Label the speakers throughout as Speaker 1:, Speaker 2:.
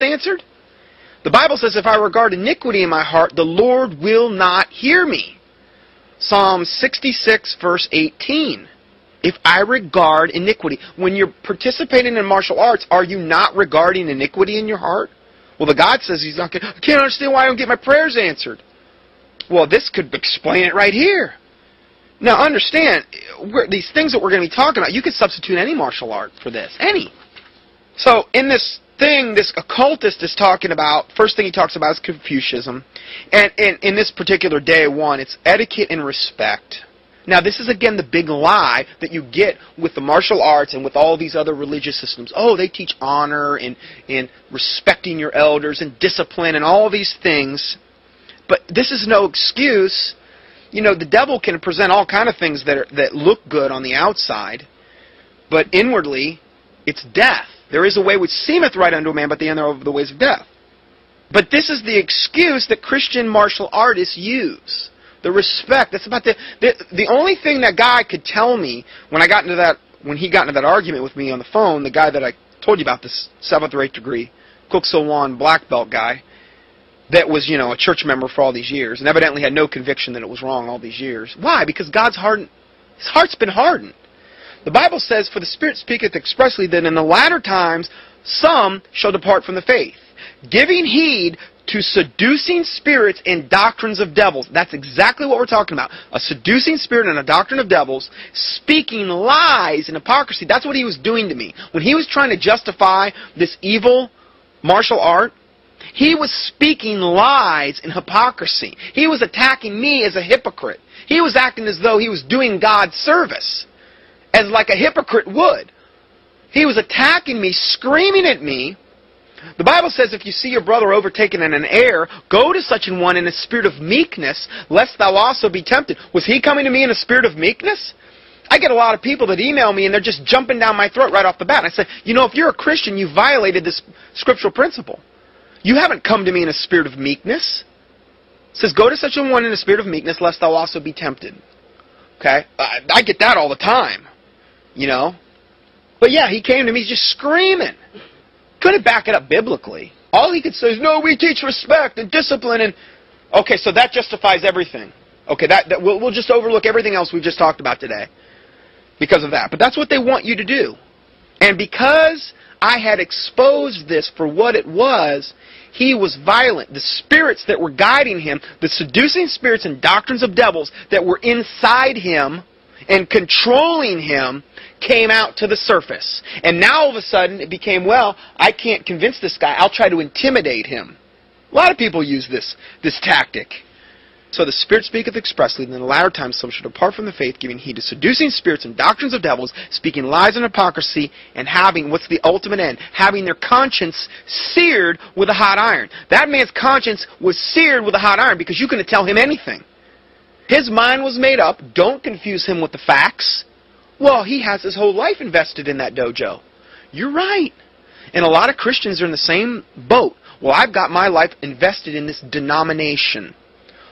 Speaker 1: answered? The Bible says, if I regard iniquity in my heart, the Lord will not hear me. Psalm 66, verse 18. If I regard iniquity. When you're participating in martial arts, are you not regarding iniquity in your heart? Well, the God says He's not. I can't understand why I don't get my prayers answered. Well, this could explain it right here. Now, understand, these things that we're going to be talking about, you could substitute any martial art for this. Any. So, in this thing, this occultist is talking about, first thing he talks about is Confucianism. And in this particular day one, it's etiquette and respect. Now, this is, again, the big lie that you get with the martial arts and with all these other religious systems. Oh, they teach honor and respecting your elders and discipline and all these things. But this is no excuse. You know, the devil can present all kind of things that look good on the outside, but inwardly, it's death. There is a way which seemeth right unto a man, but the end thereof the ways of death. But this is the excuse that Christian martial artists use. The respect. That's about the only thing that guy could tell me when he got into that argument with me on the phone, the guy that I told you about, this 7th or 8th degree Kuk Sowan black belt guy, that was, a church member for all these years, and evidently had no conviction that it was wrong all these years. Why? Because God's hardened, His heart's been hardened. The Bible says, for the Spirit speaketh expressly that in the latter times some shall depart from the faith, giving heed to seducing spirits and doctrines of devils. That's exactly what we're talking about. A seducing spirit and a doctrine of devils, speaking lies and hypocrisy. That's what he was doing to me. When he was trying to justify this evil martial art, he was speaking lies and hypocrisy. He was attacking me as a hypocrite. He was acting as though he was doing God's service, as like a hypocrite would. He was attacking me, screaming at me. The Bible says, if you see your brother overtaken in an error, go to such an one in a spirit of meekness, lest thou also be tempted. Was he coming to me in a spirit of meekness? I get a lot of people that email me and they're just jumping down my throat right off the bat. And I say, if you're a Christian, you violated this scriptural principle. You haven't come to me in a spirit of meekness. It says, go to such a one in a spirit of meekness, lest thou also be tempted. Okay? I get that all the time. But yeah, he came to me just screaming. Couldn't back it up biblically. All he could say is, no, we teach respect and discipline. And okay, so that justifies everything. Okay, we'll just overlook everything else we've just talked about today because of that. But that's what they want you to do. And because I had exposed this for what it was, he was violent. The spirits that were guiding him, the seducing spirits and doctrines of devils that were inside him and controlling him, came out to the surface. And now all of a sudden it became, well, I can't convince this guy. I'll try to intimidate him. A lot of people use this tactic. So the Spirit speaketh expressly, that in the latter times some shall depart from the faith, giving heed to seducing spirits and doctrines of devils, speaking lies and hypocrisy, and having, what's the ultimate end? Having their conscience seared with a hot iron. That man's conscience was seared with a hot iron because you couldn't tell him anything. His mind was made up. Don't confuse him with the facts. Well, he has his whole life invested in that dojo. You're right. And a lot of Christians are in the same boat. Well, I've got my life invested in this denomination.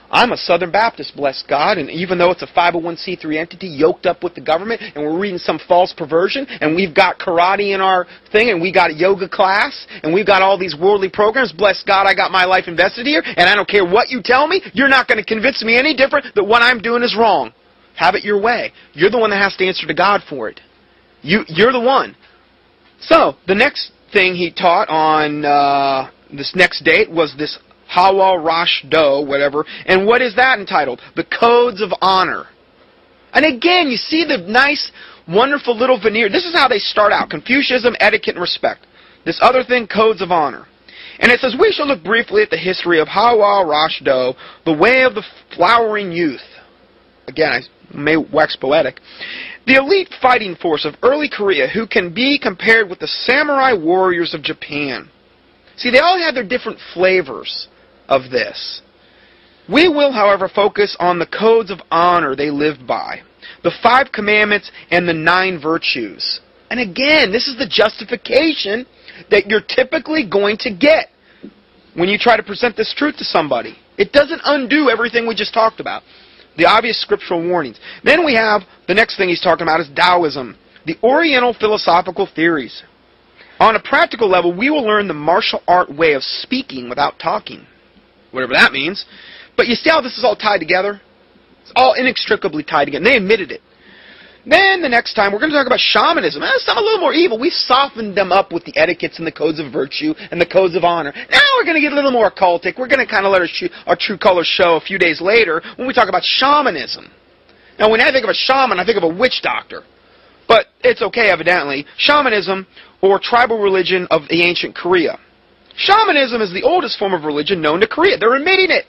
Speaker 1: I'm a Southern Baptist, bless God, and even though it's a 501c3 entity yoked up with the government, and we're reading some false perversion, and we've got karate in our thing, and we got a yoga class, and we've got all these worldly programs, bless God, I got my life invested here, and I don't care what you tell me, you're not going to convince me any different that what I'm doing is wrong. Have it your way. You're the one that has to answer to God for it. You're the one. So, the next thing he taught on this next date was this Hawa Rosh Do, whatever. And what is that entitled? The Codes of Honor. And again, you see the nice, wonderful little veneer. This is how they start out. Confucianism, etiquette, and respect. This other thing, Codes of Honor. And it says, we shall look briefly at the history of Hawa Rosh Do, the way of the flowering youth. Again, I may wax poetic. The elite fighting force of early Korea, who can be compared with the samurai warriors of Japan. See, they all had their different flavors of this. We will, however, focus on the codes of honor they lived by, the 5 commandments and the 9 virtues. And again, this is the justification that you're typically going to get when you try to present this truth to somebody. It doesn't undo everything we just talked about. The obvious scriptural warnings. Then we have, the next thing he's talking about is Taoism, the Oriental philosophical theories. On a practical level, we will learn the martial art way of speaking without talking. Whatever that means. But you see how this is all tied together? It's all inextricably tied together. And they admitted it. Then the next time, we're going to talk about shamanism. That's something a little more evil. We softened them up with the etiquettes and the codes of virtue and the codes of honor. Now we're going to get a little more occultic. We're going to kind of let our true colors show a few days later when we talk about shamanism. Now, when I think of a shaman, I think of a witch doctor. But it's okay, evidently. Shamanism, or tribal religion of the ancient Korea. Shamanism is the oldest form of religion known to Korea. They're admitting it.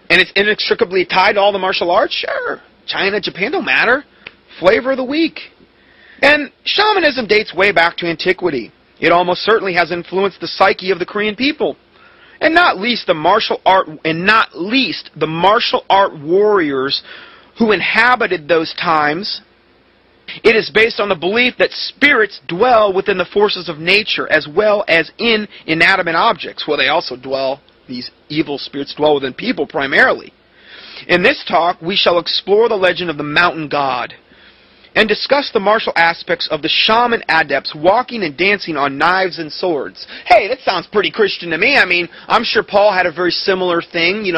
Speaker 1: And it's inextricably tied to all the martial arts? Sure. China, Japan, don't matter. Flavor of the week. And shamanism dates way back to antiquity. It almost certainly has influenced the psyche of the Korean people. And not least the martial art warriors who inhabited those times. It is based on the belief that spirits dwell within the forces of nature as well as in inanimate objects. Well, they also these evil spirits dwell within people primarily. In this talk, we shall explore the legend of the mountain god and discuss the martial aspects of the shaman adepts walking and dancing on knives and swords. Hey, that sounds pretty Christian to me. I mean, I'm sure Paul had a very similar thing,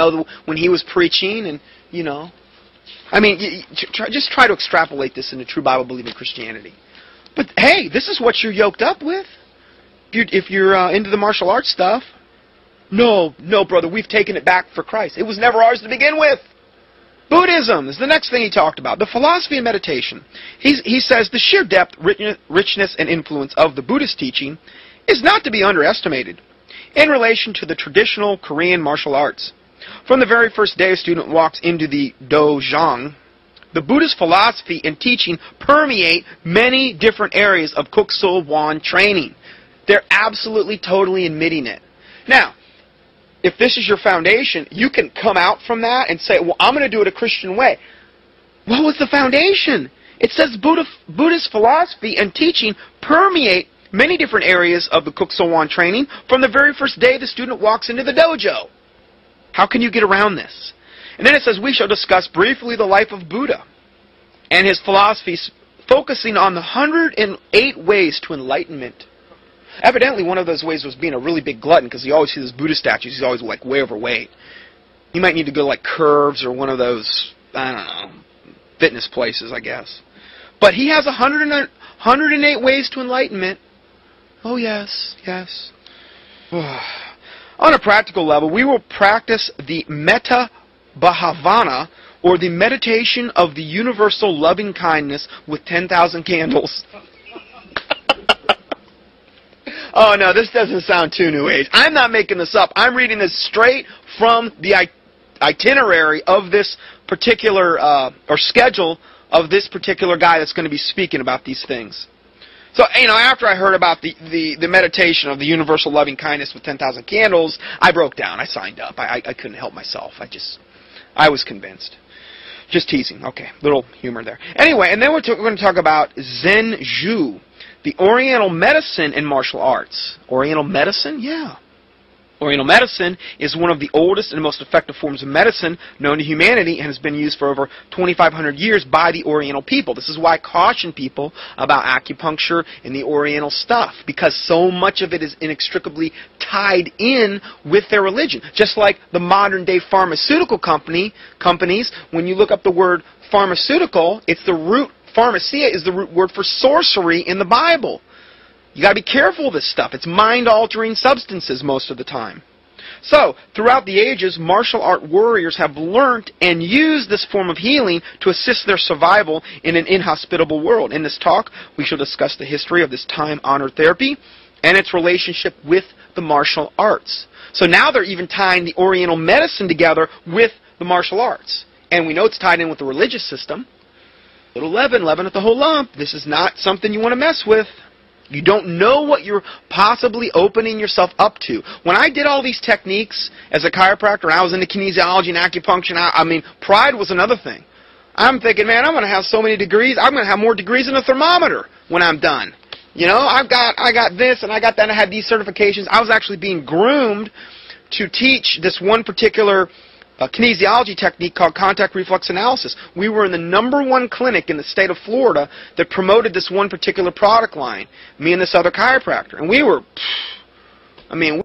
Speaker 1: when he was preaching and, I mean, just try to extrapolate this into true Bible-believing Christianity. But hey, this is what you're yoked up with. If you're into the martial arts stuff. No, brother, we've taken it back for Christ. It was never ours to begin with. Buddhism is the next thing he talked about. The philosophy of meditation. He says the sheer depth, richness, and influence of the Buddhist teaching is not to be underestimated in relation to the traditional Korean martial arts. From the very first day a student walks into the dojang, the Buddhist philosophy and teaching permeate many different areas of kuksul won training. They're absolutely, totally admitting it. Now, if this is your foundation, you can come out from that and say, well, I'm going to do it a Christian way. What was the foundation? It says Buddhist philosophy and teaching permeate many different areas of the kuksul won training from the very first day the student walks into the dojo. How can you get around this? And then it says, we shall discuss briefly the life of Buddha and his philosophies, focusing on the 108 ways to enlightenment. Evidently, one of those ways was being a really big glutton, because you always see those Buddha statues, he's always like way overweight. You might need to go to like Curves or one of those, I don't know, fitness places, I guess. But he has 108 ways to enlightenment. Oh yes, yes. On a practical level, we will practice the metta bhavana, or the meditation of the universal loving kindness with 10,000 candles. Oh no, this doesn't sound too New Age. I'm not making this up. I'm reading this straight from the itinerary of this particular, or schedule of this particular guy that's going to be speaking about these things. So, after I heard about the meditation of the universal loving kindness with 10,000 candles, I broke down. I signed up. I couldn't help myself. I was convinced. Just teasing. Okay, little humor there. Anyway, and then we're going to talk about Zen Ju, the Oriental medicine and martial arts. Oriental medicine? Yeah. Oriental medicine is one of the oldest and most effective forms of medicine known to humanity and has been used for over 2,500 years by the Oriental people. This is why I caution people about acupuncture and the Oriental stuff, because so much of it is inextricably tied in with their religion. Just like the modern-day pharmaceutical companies, when you look up the word pharmaceutical, it's the root, pharmacia is the root word for sorcery in the Bible. You got to be careful of this stuff. It's mind-altering substances most of the time. So, throughout the ages, martial art warriors have learnt and used this form of healing to assist their survival in an inhospitable world. In this talk, we shall discuss the history of this time-honored therapy and its relationship with the martial arts. So now they're even tying the Oriental medicine together with the martial arts. And we know it's tied in with the religious system. Little leaven, leaven at the whole lump. This is not something you want to mess with. You don't know what you're possibly opening yourself up to. When I did all these techniques as a chiropractor, and I was into kinesiology and acupuncture, I mean, pride was another thing. I'm thinking, man, I'm going to have so many degrees. I'm going to have more degrees than a thermometer when I'm done. I got this and I got that, and I had these certifications. I was actually being groomed to teach this one particular kinesiology technique called contact reflex analysis. We were in the #1 clinic in the state of Florida that promoted this one particular product line, me and this other chiropractor. And we were, I mean,